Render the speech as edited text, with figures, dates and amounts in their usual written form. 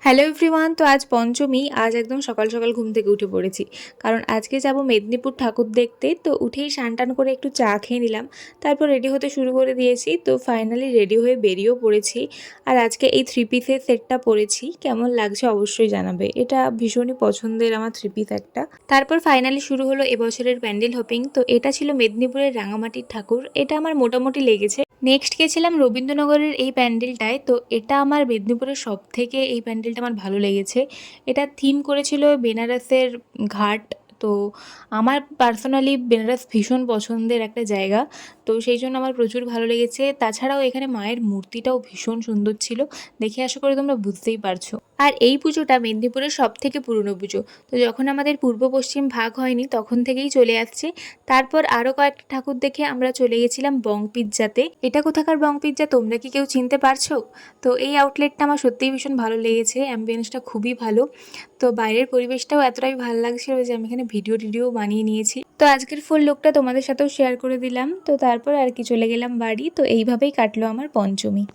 Hello everyone, তো আজ পঞ্চমী। আজ একদম সকাল সকাল ঘুম থেকে উঠে পড়েছি, কারণ আজকে যাব মেদিনীপুর ঠাকুর দেখতে। তো উঠেই স্নান টান করে একটু চা খেয়ে নিলাম, তারপর রেডি হতে শুরু করে দিয়েছি। তো ফাইনালি রেডি হয়ে বেরিয়েও পড়েছি। আর আজকে এই থ্রি পিসের সেটটা পরেছি, কেমন লাগছে অবশ্যই জানাবে। এটা ভীষণই পছন্দের আমার থ্রি পিস একটা। তারপর ফাইনালি শুরু হলো এবছরের প্যান্ডেল হপিং। তো এটা ছিল মেদিনীপুরের রাঙামাটির ঠাকুর, এটা আমার মোটামুটি লেগেছে। নেক্সট গেছিলাম রবীন্দ্রনগরের এই প্যান্ডেলটায়। তো এটা আমার মেদিনীপুরের সব থেকে এই প্যান্ডেলটা আমার ভালো লেগেছে। এটা থিম করেছিল বেনারসের ঘাট। তো আমার পার্সোনালি বেনারস ভীষণ পছন্দের একটা জায়গা, তো সেই জন্য আমার প্রচুর ভালো লেগেছে। তাছাড়াও এখানে মায়ের মূর্তিটাও ভীষণ সুন্দর ছিল, দেখে আশা করি তোমরা বুঝতেই পারছো। আর এই পুজোটা মেদিনীপুরের সব থেকে পুরনো পুজো। তো যখন আমাদের পূর্ব পশ্চিম ভাগ হয়নি তখন থেকেই চলে আসছে। তারপর আরও কয়েকটা ঠাকুর দেখে আমরা চলে গেছিলাম বং পিৎজাতে। এটা কোথাকার বং পিৎজা তোমরা কি কেউ চিনতে পারছো? তো এই আউটলেটটা আমার সত্যিই ভীষণ ভালো লেগেছে, অ্যাম্বিয়েন্সটা খুবই ভালো। তো বাইরের পরিবেশটাও এতটাই ভালো লাগছিল যে আমি এখানে ভিডিও বানিয়ে নিয়েছি। তো আজকের ফুল লুকটা তোমাদের সাথেও শেয়ার করে দিলাম। তো তারপর আর কি চলে গেলাম বাড়ি। তো এইভাবেই কাটলো আমার পঞ্চমী।